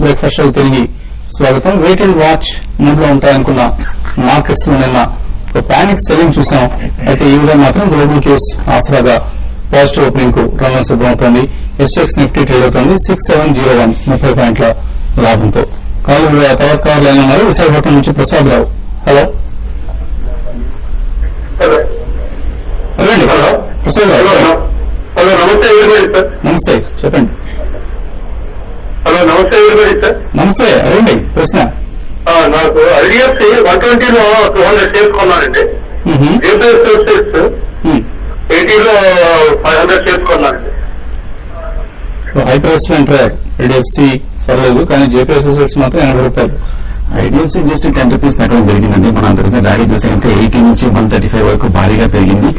Breakfast show తిరిగి స్వాగతం. Wait and watch mood లో ఉంటాయనుకున్న మార్కెట్స్ నిన్న ఒక పానిక్ సెల్లింగ్ చూసాం. అయితే ఈ విధంగా మాత్రం గ్లోబల్ కేస్ ఆసరాగా పాజిటివ్ ఓపెనింగ్ కు రంగం సిద్దమవుతోంది. ఎస్ఎక్స్ నిఫ్టీ ట్రేడ్ అవుతోంది 6701 30 పాయింట్ల లాభంతో. తర్వాత కావాలి ఉన్నారు విశాఖపట్నం నుంచి Prasad Rao. Hello hello Prasad Rao. Hello నమస్తే సార్. నమస్తే చెప్పండి. హలో నమస్తే సార్. నమస్తే అదేండి ప్రశ్న. నాకు ఐడిఎఫ్సి 120లో 200 షేర్స్ కొన్నానండి. జేపీఎస్ 80లో 500 షేర్స్ కొన్నానండి. హై ప్రైస్ లో ఎంటర్ ఐడిఎఫ్సి పర్లేదు, కానీ జేపీఎస్ మాత్రం 80 రూపాయలు. ఐడిఎఫ్సి జస్ట్ 10 రూపీస్ తగ్గడం జరిగిందండి. మన అంతర్గత ర్యాలీ చూస్తే ఇంకా 80 నుంచి 135 వరకు భారీగా పెరిగింది.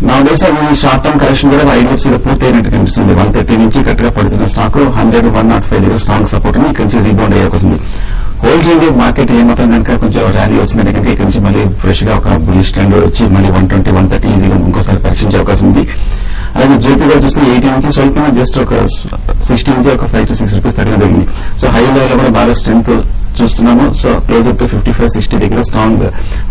నా ఉద్దేశం ఈ షార్ట్ టర్మ్ కరెక్షన్ కూడా ఐడిఎఫ్సీలో పూర్తి అయినట్టు కనిపిస్తుంది. 130 నుంచి కరెక్ట్గా పడుతున్న స్టాక్ 100, 105 దగ్గర స్ట్రాంగ్ సపోర్ట్ ని ఇక్కడి నుంచి రీబౌండ్ అయ్యే వస్తుంది. హోల్డ్ చేయండి. మార్కెట్ ఏమాత్రం కనుక కొంచెం ర్యాలీ వచ్చిందంటే కనుక ఇక్కడ నుంచి మళ్ళీ ఫ్రెష్ గా ఒక బులిష్ ట్రెండ్ వచ్చి మళ్ళీ 120, 130 ఈజీగా ఇంకోసారి పరీక్షించే అవకాశం ఉంది. అలాగే జేపీ గారు చూస్తే 80 నుంచి స్వల్పంగా జస్ట్ ఒక 60 నుంచి ఒక 5 to 6 రూపీస్ తగ్గడం జరిగింది. సో హై లెవెల్ కూడా బాగా స్ట్రెంత్ చూస్తున్నాము. సో క్లోజర్ టు 55-60 దగ్గర స్ట్రాంగ్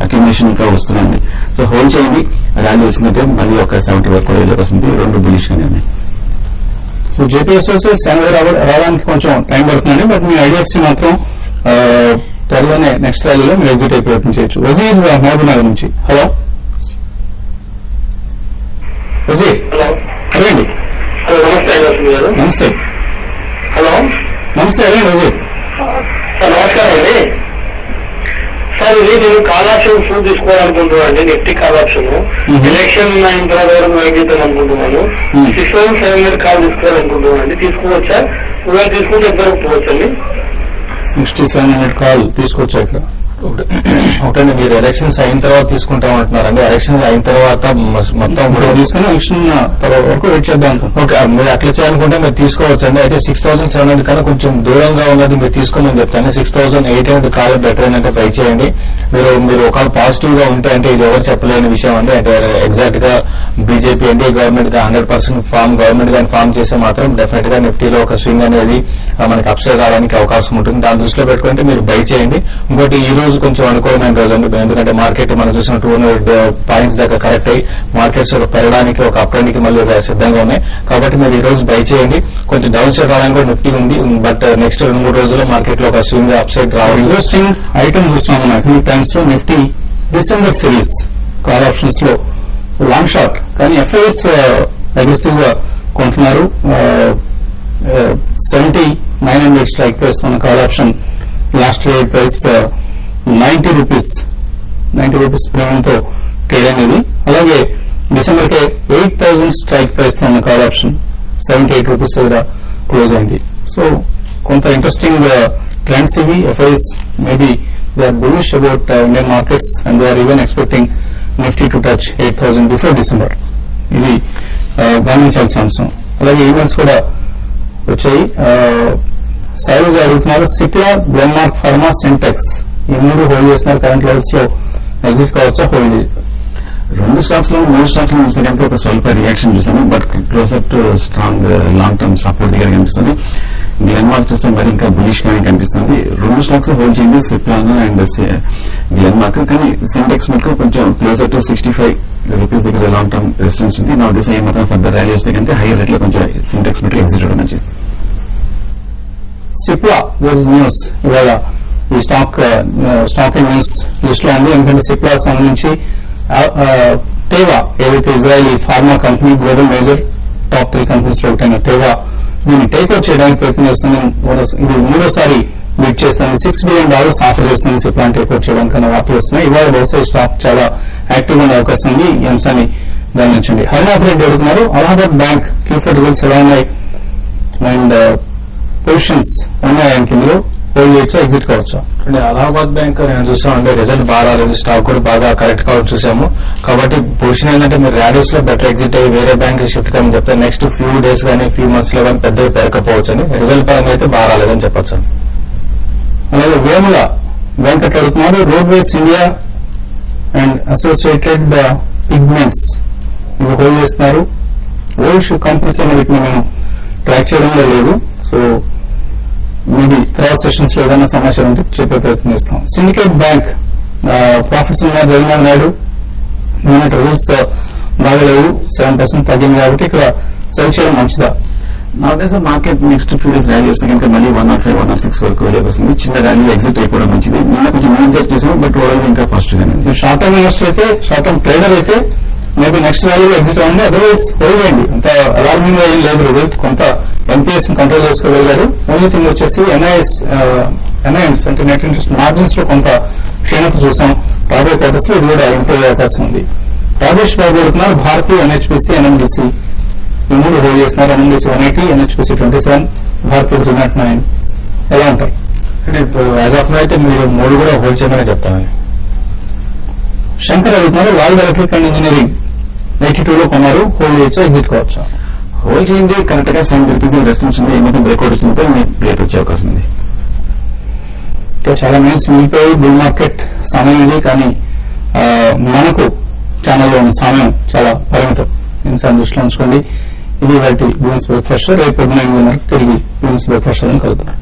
అక్యుమిలేషన్ ఇంకా వస్తుంది. సో హోల్డ్ చేయండి. ర్యాలీ వచ్చిందంటే మళ్ళీ ఒక 70 వరకు వెళ్ళే వస్తుంది. రెండు బులిష్ గానే ఉన్నాయి. సో జేపీఎస్ 70 రావడానికి కొంచెం టైం పడుతుందండి. బట్ మీ ఐడిఎఫ్సి మాత్రం త్వరలోనే నెక్స్ట్ ర్యాలీలో మీరు ఎగ్జిట్ అయ్యే ప్రయత్నం చేయొచ్చు. వజీర్ మహబూబ్నగర్ నుంచి. హలో వజీర్. అదేండి. హలో నమస్తే గారు. నమస్తే. హలో నమస్తే అదేండి వజీర్. సార్ నమస్కారం అండి. సార్ ఇది నేను కాల్ ఆప్షన్ షూ తీసుకోవాలనుకుంటున్నాను అండి. నిఫ్టీ కాల్ ఆప్షన్ ఎలక్షన్ అయిన తర్వాత వెయిట్ చేద్దాం అనుకుంటున్నాను. 6700 కాల్ తీసుకోవాలనుకుంటున్నాను అండి. తీసుకోవచ్చా? ఇవాళ తీసుకుంటే ఎంత పోవచ్చండి? 6700 కాల్ తీసుకోవచ్చా? ఇక్కడ ఒకటండి, మీరు ఎలక్షన్స్ అయిన తర్వాత తీసుకుంటామంటున్నారండి. ఎలక్షన్స్ అయిన తర్వాత మొత్తం కూడా తీసుకుని ఎలక్షన్ తర్వాత వరకు వెయిట్ చేద్దాం. ఓకే, మీరు అట్లా చేయాలనుకుంటే మీరు తీసుకోవచ్చండి. అయితే 6700 కన్నా కొంచెం దూరంగా ఉన్నది మీరు తీసుకోమని చెప్తాను. 6800 కాలం బెటర్ ఏంటంటే ట్రై చేయండి. మీరు ఒకవేళ పాజిటివ్ గా ఉంటే, అంటే ఇది ఎవరు చెప్పలేని విషయం అండి. అంటే ఎగ్జాక్ట్ గా బీజేపీ ఎన్డీఏ గవర్నమెంట్ గా 100% గవర్నమెంట్ గాని ఫామ్ చేస్తే మాత్రం డెఫినెట్ గా నిఫ్టీలో ఒక స్వింగ్ అనేది మనకి అప్సైడ్ రావడానికి అవకాశం ఉంటుంది. దాని దృష్టిలో పెట్టుకుంటే మీరు బై చేయండి. ఇంకోటి ఈ రోజు కొంచెం అనుకూలమైన రోజు అండి. ఎందుకంటే మార్కెట్ మనం చూసిన 200 పాయింట్స్ దాకా కరెక్ట్ అయ్యి మార్కెట్స్ పెరగడానికి ఒక అప్ట్రెండ్ కి మళ్ళీ సిద్ధంగా ఉన్నాయి. కాబట్టి మీరు ఈ రోజు బై చేయండి. కొంచెం డౌన్ సైడ్ రావడానికి కూడా నిఫ్టీ ఉంది. బట్ నెక్స్ట్ 2-3 రోజుల్లో మార్కెట్ లో ఒక స్వింగ్ అప్సైడ్ రావాలి. ఇంట్రెస్టింగ్ ఐటమ్ చూస్తున్నాం నాకు ఈ టైమ్స్ లో. Nifty December series call options లో లాంగ్ షార్ట్, కానీ ఎఫ్ఐఎస్ అగ్రెసివ్ గా కొంటున్నారు. 7900 స్ట్రైక్ ప్రైస్ ఉన్న call option last trade price 90 rupees ప్రీమియంతో ట్రేడ్ అనేది. అలాగే డిసెంబర్ కే 8000 స్ట్రైక్ ప్రైస్ తో ఉన్న కాల్ ఆప్షన్ 78 రూపీస్ దగ్గర క్లోజ్ అయింది. సో కొంత ఇంట్రెస్టింగ్ ట్రెండ్స్ ఇవి. FIs maybe they are bullish about Indian markets and they are even expecting Nifty to touch 8000 before December. ఇది గమనించాల్సిన అంశం. అలాగే ఈవెంట్స్ కూడా వచ్చాయి. సైజ్ అడుగుతున్నారు. సిప్లా, గ్లెన్మార్క్ ఫార్మా, సింటెక్స్ ఈ 3 హోల్డ్ చేస్తున్నారు. కరెంట్ లెవెల్స్ లో ఎగ్జిట్ కావచ్చా? హోల్డ్ రెండు స్టాక్స్ లో 3 స్టాక్స్ లో చూస్తే కనుక ఒక స్వల్ప రియాక్షన్ చూసాను. But closer to strong long term support దగ్గర కనిపిస్తుంది. గ్లెన్మార్క్ చూస్తే మరి ఇంకా బులిష్ గానే కనిపిస్తుంది. 2 స్టాక్స్ హోల్డ్ చేయండి, సిప్లాన్ అండ్ గ్లెన్మార్క్. కానీ సింటెక్స్ మీకు కొంచెం క్లోజర్ టు 65 రూపీస్ దగ్గర లాంగ్ టర్మ్ రెసిస్టెన్స్ ఉంది. నా ఉద్దేశం ఏమాత్రం ఫర్దర్ ర్యాలీ వస్తే కనుక హైయర్ రేట్ లో కొంచెం సింటెక్స్ మీకు ఎగ్జిట్ అవ్వడం మంచిది. సిప్లా న్యూస్ ఇవాళ ఈ స్టాక్ న్యూస్ లిస్ట్ లో ఉంది. ఎందుకంటే సిప్లా సంబంధించి తేవా ఏదైతే Israeli pharma company global major top 3 companies లో ఒకటైన తేవా దీన్ని టేక్అవుట్ చేయడానికి ప్రయత్నం చేస్తుంది. ఇది 3వసారి బీట్ చేస్తుంది. $6 బిలియన్ ఆఫర్ చేస్తుంది సిప్లా టేక్అవుట్ చేయడానికి అన్న వార్తలు వస్తున్నాయి. ఇవాళ బహుశా స్టాక్ చాలా యాక్టివ్ గా ఉండే అవకాశం ఉంది. ఈ అంశాన్ని గమనించండి. హరినాథ్ రెడ్డి అడుగుతున్నారు, అలహాబాద్ బ్యాంక్ Q4 రిజల్ట్స్ ఎలా ఉన్నాయి అండ్ పొజిషన్స్ ఉన్నాయని ఇందులో హోల్డ్ చేయొచ్చా, ఎగ్జిట్ కావచ్చా? అంటే అలహాబాద్ బ్యాంక్ నేను చూసామంటే రిజల్ట్ బాగా రాలేదు. స్టాక్ కూడా బాగా కరెక్ట్ కావచ్చు చూసాము. కాబట్టి పొజిషన్ ఏంటంటే మీరు ర్యాలీస్ లో బెటర్ ఎగ్జిట్ అయ్యి వేరే బ్యాంక్ షిఫ్ట్ కామని చెప్తే నెక్స్ట్ ఫ్యూ డేస్ కానీ ఫ్యూ మంత్స్ లో కానీ పెద్దగా పెరగకపోవచ్చు అని. రిజల్ట్ పరంగా అయితే బాగా రాలేదని చెప్పొచ్చు. అలాగే వేముల వెంకట్ అడుగుతున్నారు, roadways India and associated pigments ఇవి హోల్డ్ చేస్తున్నారు. ఓల్డ్ కంపెనీస్ అనే వీటిని మేము ట్రాక్ చేయడంలో లేదు. సో మేబీ తర్వాత సెషన్స్ లో ఏదైనా సమాచారం ఉంటే చెప్పే ప్రయత్నం చేస్తాం. సిండికేట్ బ్యాంక్ ప్రాఫిట్స్ ఉన్న జగన్మోహన్ నాయుడు యూనిట్ రిజల్ట్స్ బాగలేవు, 7% తగ్గింది కాబట్టి ఇక్కడ సెల్ చేయడం మంచిదా? నా ఉద్దేశం market next few days rally వస్తే కనుక మళ్ళీ 105, 106 వరకు వెళ్ళే వస్తుంది. చిన్న ర్యాలీ ఎగ్జిట్ అయిపోవడం మంచిది. నిన్న కొంచెం ఎగ్జిట్ చేసాం, బట్ ఓవరాల్ ఇంకా పాజిటివ్ గానే. షార్ట్ టర్మ్ ఇన్వెస్టర్ అయితే, షార్ట్ టర్మ్ ట్రేడర్ అయితే మేబీ నెక్స్ట్ ర్యాలీలో ఎగ్జిట్ అవ్వండి, అదర్వైజ్ హోల్డ్ చేయండి. అంత అలార్మింగ్ గా ఏం లేదు రిజల్ట్. కొంత ఎన్పిఎస్ కంట్రోల్ చేసుకోగలిగారు. ఓన్లీ థింగ్ వచ్చేసి ఎన్ఐఎంస్ అంటే నెట్ ఇంట్రెస్ట్ మార్జిన్స్ లో కొంత క్షీణత చూసాం. రాబోయే క్వార్టర్స్ లో ఇది కూడా ఇంప్రూవ్ అయ్యే అవకాశం ఉంది. రాజేష్ బాబు అడుగుతున్నారు, భారతీయ ఎన్హెచ్పిసి, ఎన్ఎండిసి ఈ మూడు హోల్డ్ చేస్తున్నారు. ఎన్ఎండిసి 180, ఎన్హెచ్పిసి 27, భారతీయ 309 ఎలా ఉంటాయి? అంటే ఇప్పుడు యాజ్ ఆఫ్ అయితే మీరు 3 కూడా హోల్డ్ చేయమని చెప్తానండి. శంకర్ అడుగుతున్నారు, వాల్డ్ ఎలక్ట్రిక్ అండ్ ఇంజనీరింగ్ 82 లో కొన్నారు, హోల్డ్ చేయొచ్చా, ఎగ్జిట్ కావచ్చా? హోల్డ్ చేయండి. కరెక్ట్ గా 7 రెసిస్టెన్స్ ఉంది. ఏమైతే బ్రేక్అవుట్ వచ్చిందో రేట్ వచ్చే అవకాశం ఉంది. చాలా మెయిన్స్ మిగిలిపోయి బుల్ మార్కెట్ సమయం ఉంది, కానీ మనకు ఛానల్లో ఉన్న సమయం చాలా పరిమితం. ఇన్సాన్ దృష్టిలో ఉంచుకోండి. ఇది వాటి బిజినెస్ బ్రేక్ఫాస్ట్. రేపు 8 తిరిగి బిజినెస్ బ్రేక్ఫాస్ట్ కలుగుతాం.